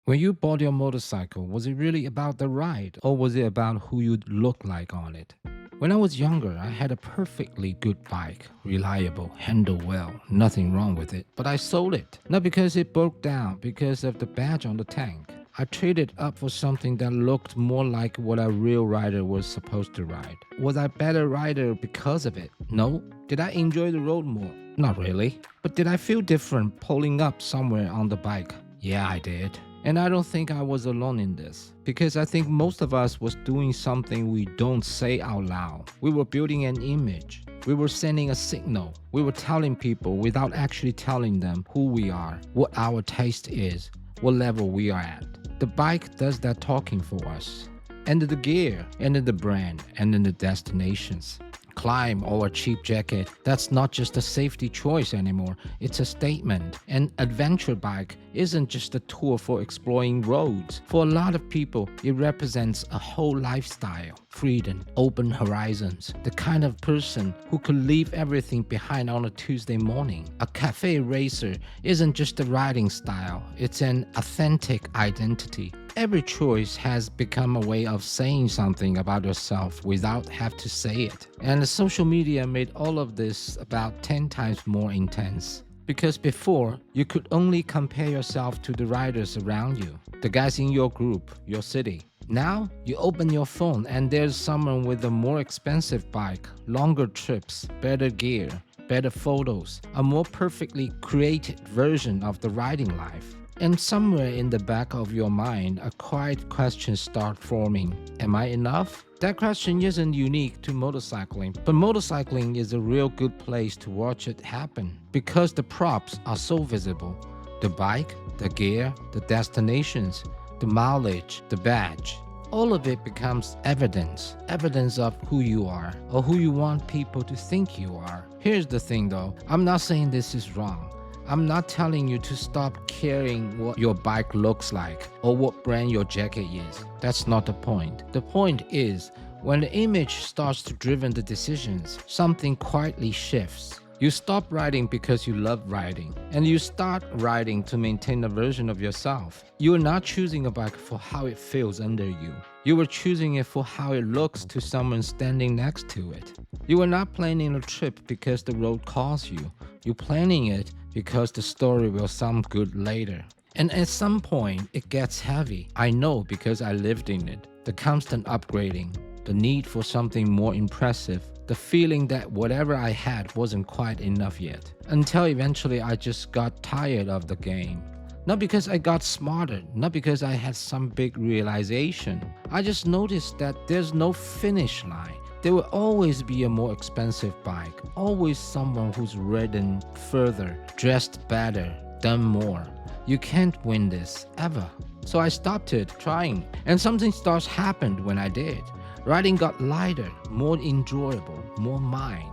When you bought your motorcycle, was it really about the ride or was it about who you look like on it? When I was younger, I had a perfectly good bike, reliable, handled well, nothing wrong with it, but I sold it. Not because it broke down, because of the badge on the tank. I traded up for something that looked more like what a real rider was supposed to ride. Was I a better rider because of it? No. Did I enjoy the road more? Not really. But did I feel different pulling up somewhere on the bike? Yeah, I did. And I don't think I was alone in this, because I think most of us was doing something we don't say out loud. We were building an image. We were sending a signal. We were telling people without actually telling them who we are, what our taste is, what level we are at. The bike does that talking for us. And the gear, and then the brand, and then the destinations. Climb or a cheap jacket, that's not just a safety choice anymore, it's a statement. An adventure bike isn't just a tool for exploring roads. For a lot of people, it represents a whole lifestyle, freedom, open horizons, the kind of person who could leave everything behind on a Tuesday morning. A cafe racer isn't just a riding style, it's an authentic identity. Every choice has become a way of saying something about yourself without have to say it. And social media made all of this about 10 times more intense. Because before, you could only compare yourself to the riders around you, the guys in your group, your city. Now, you open your phone and there's someone with a more expensive bike, longer trips, better gear, better photos, a more perfectly created version of the riding life. And somewhere in the back of your mind, a quiet question starts forming. Am I enough? That question isn't unique to motorcycling, but motorcycling is a real good place to watch it happen because the props are so visible. The bike, the gear, the destinations, the mileage, the badge. All of it becomes evidence, evidence of who you are or who you want people to think you are. Here's the thing though, I'm not saying this is wrong. I'm not telling you to stop caring what your bike looks like or what brand your jacket is. That's not the point. The point is, when the image starts to driven the decisions, something quietly shifts. You stop riding because you love riding, and you start riding to maintain a version of yourself. You are not choosing a bike for how it feels under you. You are choosing it for how it looks to someone standing next to it. You are not planning a trip because the road calls you. You're planning it because the story will sound good later. And at some point, it gets heavy. I know because I lived in it. The constant upgrading, the need for something more impressive, the feeling that whatever I had wasn't quite enough yet. Until eventually I just got tired of the game. Not because I got smarter, not because I had some big realization. I just noticed that there's no finish line. There will always be a more expensive bike, always someone who's ridden further, dressed better, done more. You can't win this, ever. So I stopped it, trying, and something starts happened when I did. Riding got lighter, more enjoyable, more mine.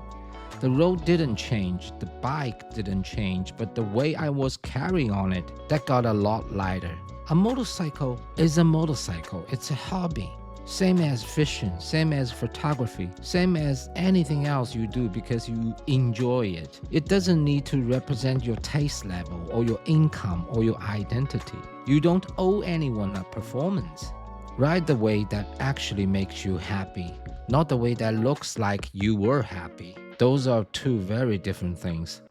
The road didn't change, the bike didn't change, but the way I was carrying on it, that got a lot lighter. A motorcycle is a motorcycle, it's a hobby. Same as fishing, same as photography, same as anything else you do because you enjoy it. It doesn't need to represent your taste level or your income or your identity. You don't owe anyone a performance. Ride the way that actually makes you happy, not the way that looks like you were happy. Those are two very different things.